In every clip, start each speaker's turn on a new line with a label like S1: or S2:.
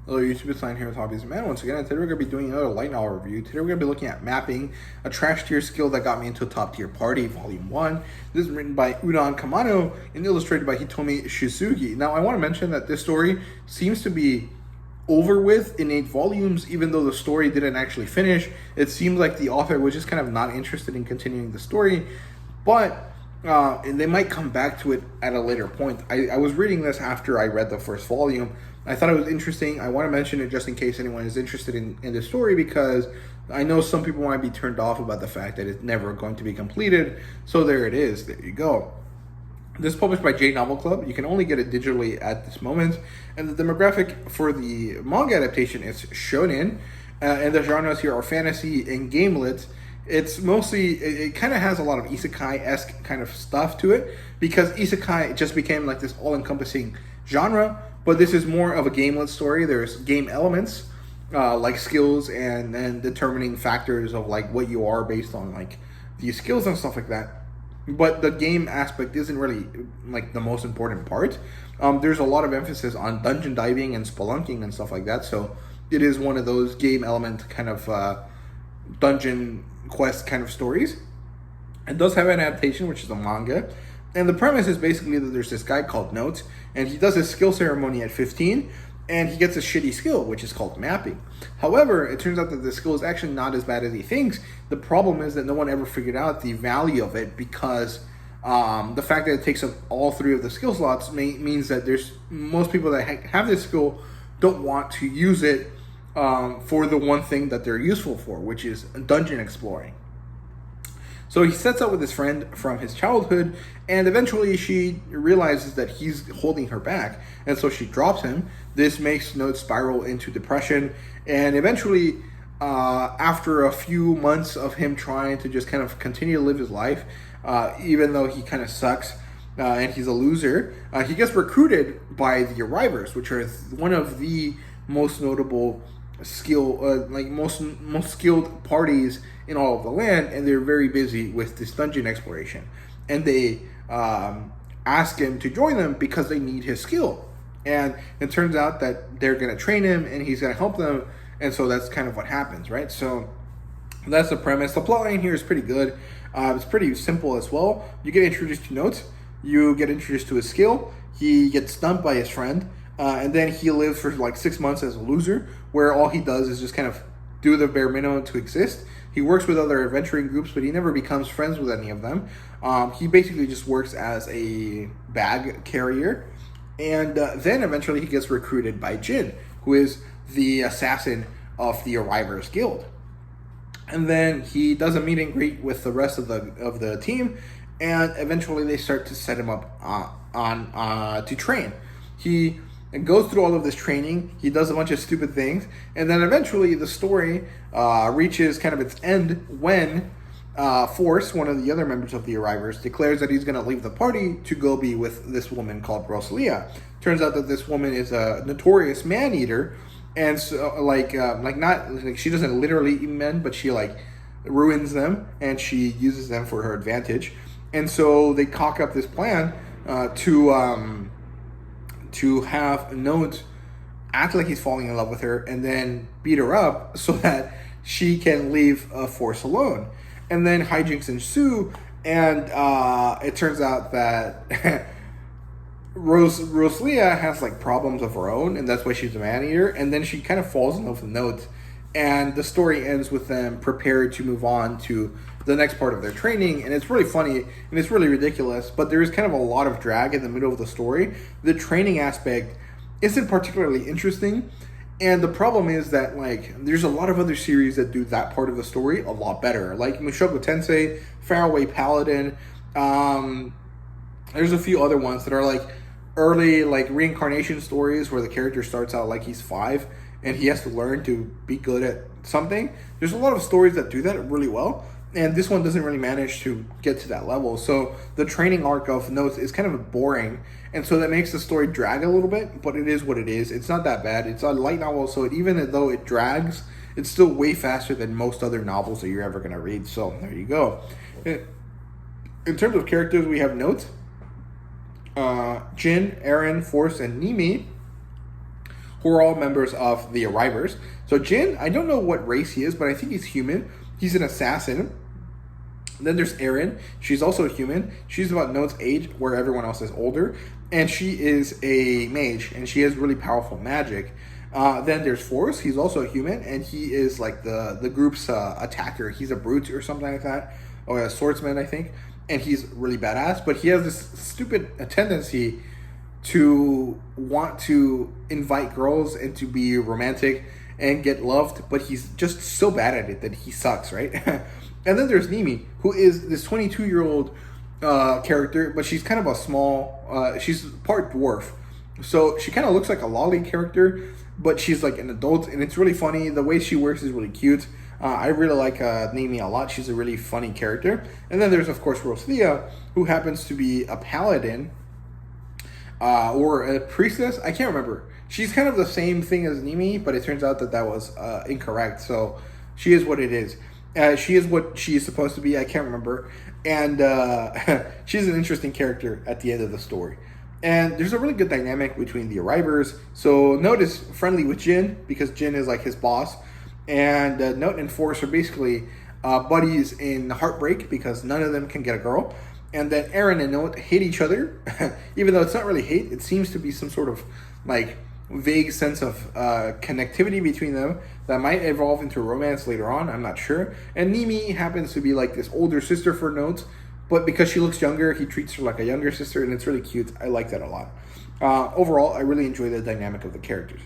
S1: Hello YouTube, it's Lion here with Hobbies Man. Once again, today we're going to be doing another light novel review. Today we're going to be looking at Mapping, a trash tier skill that got me into a top tier party, volume 1. This is written by Udon Kamano and illustrated by Hitomi Shizugi. Now I want to mention that this story seems to be over with in 8 volumes, even though the story didn't actually finish. It seems like the author was just kind of not interested in continuing the story, but they might come back to it at a later point. I was reading this after I read the first volume. I thought it was interesting. I want to mention it just in case anyone is interested in the story, because I know some people might be turned off about the fact that it's never going to be completed. So there it is. There you go. This is published by J Novel Club. You can only get it digitally at this moment. And the demographic for the manga adaptation is shonen. And the genres here are fantasy and gamelit. It's mostly, it kind of has a lot of isekai-esque kind of stuff to it, because isekai just became like this all-encompassing genre, but this is more of a gamelet story. There's game elements, like skills and determining factors of like what you are based on like these skills and stuff like that. But the game aspect isn't really like the most important part. There's a lot of emphasis on dungeon diving and spelunking and stuff like that, so it is one of those game element kind of dungeon quest kind of stories. It does have an adaptation, which is a manga, and the premise is basically that there's this guy called Note, and he does his skill ceremony at 15, and he gets a shitty skill, which is called mapping. However, it turns out that the skill is actually not as bad as he thinks. The problem is that no one ever figured out the value of it, because the fact that it takes up all 3 of the skill slots means that there's most people that have this skill don't want to use it for the one thing that they're useful for, which is dungeon exploring. So he sets out with his friend from his childhood, and eventually she realizes that he's holding her back, and so she drops him. This makes Note spiral into depression, and eventually, after a few months of him trying to just kind of continue to live his life, even though he kind of sucks, and he's a loser, he gets recruited by the Arrivers, which are one of the most notable most skilled parties in all of the land, and they're very busy with this dungeon exploration, and they ask him to join them because they need his skill. And it turns out that they're going to train him and he's going to help them, and so that's kind of what happens, right? So that's the premise. The plotline here is pretty good. It's pretty simple as well. You get introduced to Note, you get introduced to his skill, he gets stumped by his friend, and then he lives for like 6 months as a loser, where all he does is just kind of do the bare minimum to exist. He works with other adventuring groups, but he never becomes friends with any of them. He basically just works as a bag carrier. And then eventually he gets recruited by Jin, who is the assassin of the Arrivers Guild. And then he does a meet and greet with the rest of the team, and eventually they start to set him up to train. He goes through all of this training, he does a bunch of stupid things, and then eventually the story reaches kind of its end when Force, one of the other members of the Arrivers, declares that he's going to leave the party to go be with this woman called Rosalia. Turns out that this woman is a notorious man-eater, and so she doesn't literally eat men, but she like ruins them, and she uses them for her advantage. And so they cock up this plan to have Note act like he's falling in love with her and then beat her up so that she can leave Force alone. And then hijinks ensue, and it turns out that Rosalia has like problems of her own, and that's why she's a man-eater, and then she kind of falls in love with Note, and the story ends with them prepared to move on to the next part of their training. And it's really funny and it's really ridiculous, but there is kind of a lot of drag in the middle of the story. The training aspect isn't particularly interesting, and the problem is that like there's a lot of other series that do that part of the story a lot better, like Mushoku Tensei, Faraway Paladin. There's a few other ones that are like early like reincarnation stories where the character starts out like he's 5 and he has to learn to be good at something. There's a lot of stories that do that really well, and this one doesn't really manage to get to that level. So the training arc of Notes is kind of boring, and so that makes the story drag a little bit, but it is what it is. It's not that bad. It's a light novel, so even though it drags, it's still way faster than most other novels that you're ever going to read. So there you go. In terms of characters, we have Note, Jin, Eren, Force, and Nimi. who are all members of the Arrivers. So Jin, I don't know what race he is, but I think he's human. He's an assassin. Then there's Erin. She's also a human. She's about Note's age, where everyone else is older. And she is a mage, and she has really powerful magic. Then there's Force. He's also a human, and he is like the group's attacker. He's a brute or something like that, or a swordsman, I think. And he's really badass, but he has this stupid tendency to want to invite girls and to be romantic and get loved, but he's just so bad at it that he sucks, right? And then there's Nimi, who is this 22-year-old character, but she's kind of a small, she's part dwarf. So she kind of looks like a lolly character, but she's like an adult, and it's really funny. The way she works is really cute. I really like Nimi a lot. She's a really funny character. And then there's, of course, Rosalia, who happens to be a paladin or a priestess. I can't remember. She's kind of the same thing as Nimi, but it turns out that was incorrect. So she is what it is. She is what she is supposed to be. I can't remember. And she's an interesting character at the end of the story. And there's a really good dynamic between the Arrivers. So Note is friendly with Jin because Jin is like his boss. And Note and Force are basically buddies in Heartbreak because none of them can get a girl. And then Erin and Note hate each other, even though it's not really hate. It seems to be some sort of like vague sense of connectivity between them that might evolve into romance later on. I'm not sure. And Nimi happens to be like this older sister for Note, but because she looks younger, he treats her like a younger sister, and it's really cute. I like that a lot. Overall, I really enjoy the dynamic of the characters.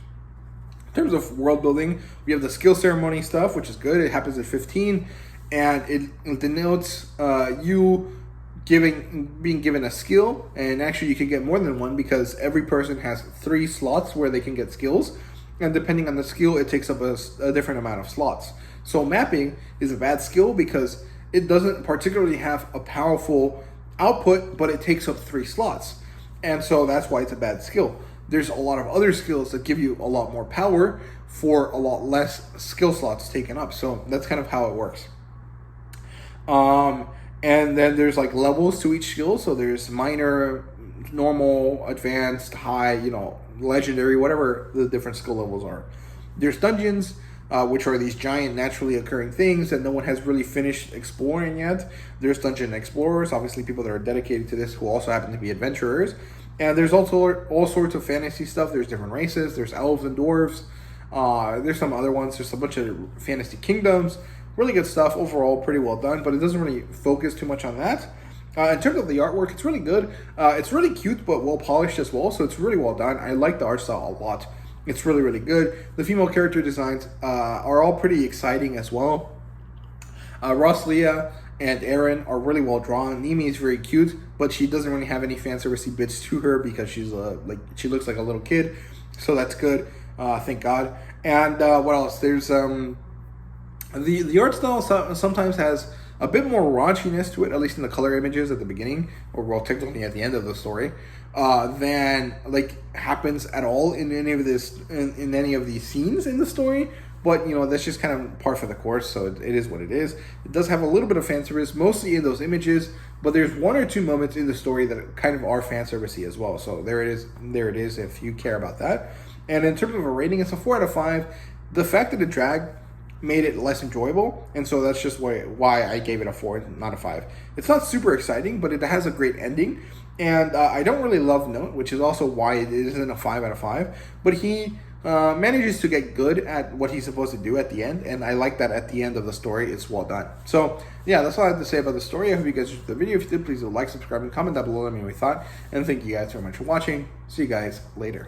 S1: In terms of world building, we have the skill ceremony stuff, which is good. It happens at 15, and it denotes you being given a skill, and actually you can get more than one because every person has 3 slots where they can get skills, and depending on the skill, it takes up a different amount of slots. So mapping is a bad skill because it doesn't particularly have a powerful output, but it takes up 3 slots, and so that's why it's a bad skill. There's a lot of other skills that give you a lot more power for a lot less skill slots taken up. So that's kind of how it works. And then there's like levels to each skill. So there's minor, normal, advanced, high, legendary, whatever the different skill levels are. There's dungeons, which are these giant naturally occurring things that no one has really finished exploring yet. There's dungeon explorers, obviously people that are dedicated to this who also happen to be adventurers. And there's also all sorts of fantasy stuff. There's different races. There's elves and dwarves. There's some other ones. There's a bunch of fantasy kingdoms. Really good stuff. Overall, pretty well done. But it doesn't really focus too much on that. In terms of the artwork, it's really good. It's really cute, but well polished as well. So it's really well done. I like the art style a lot. It's really, really good. The female character designs are all pretty exciting as well. Rosalia and Erin are really well drawn. Nimi is very cute, but she doesn't really have any fan servicey bits to her because she's she looks like a little kid, so that's good. Thank God. And what else? There's the art style sometimes has a bit more raunchiness to it, at least in the color images at the beginning, or well, technically at the end of the story, than happens at all in any of this in any of these scenes in the story. But, that's just kind of par for the course, so it is what it is. It does have a little bit of fan service, mostly in those images, but there's 1 or 2 moments in the story that kind of are fan servicey as well. So there it is if you care about that. And in terms of a rating, it's a 4 out of 5. The fact that it dragged made it less enjoyable, and so that's just why I gave it a 4, not a 5. It's not super exciting, but it has a great ending. And I don't really love Note, which is also why it isn't a 5 out of 5. But he manages to get good at what he's supposed to do at the end, and I like that at the end of the story it's well done. So yeah, that's all I have to say about the story. I hope you guys enjoyed the video. If you did, please like, subscribe, and comment down below. Let me know what you thought, and thank you guys very much for watching. See you guys later.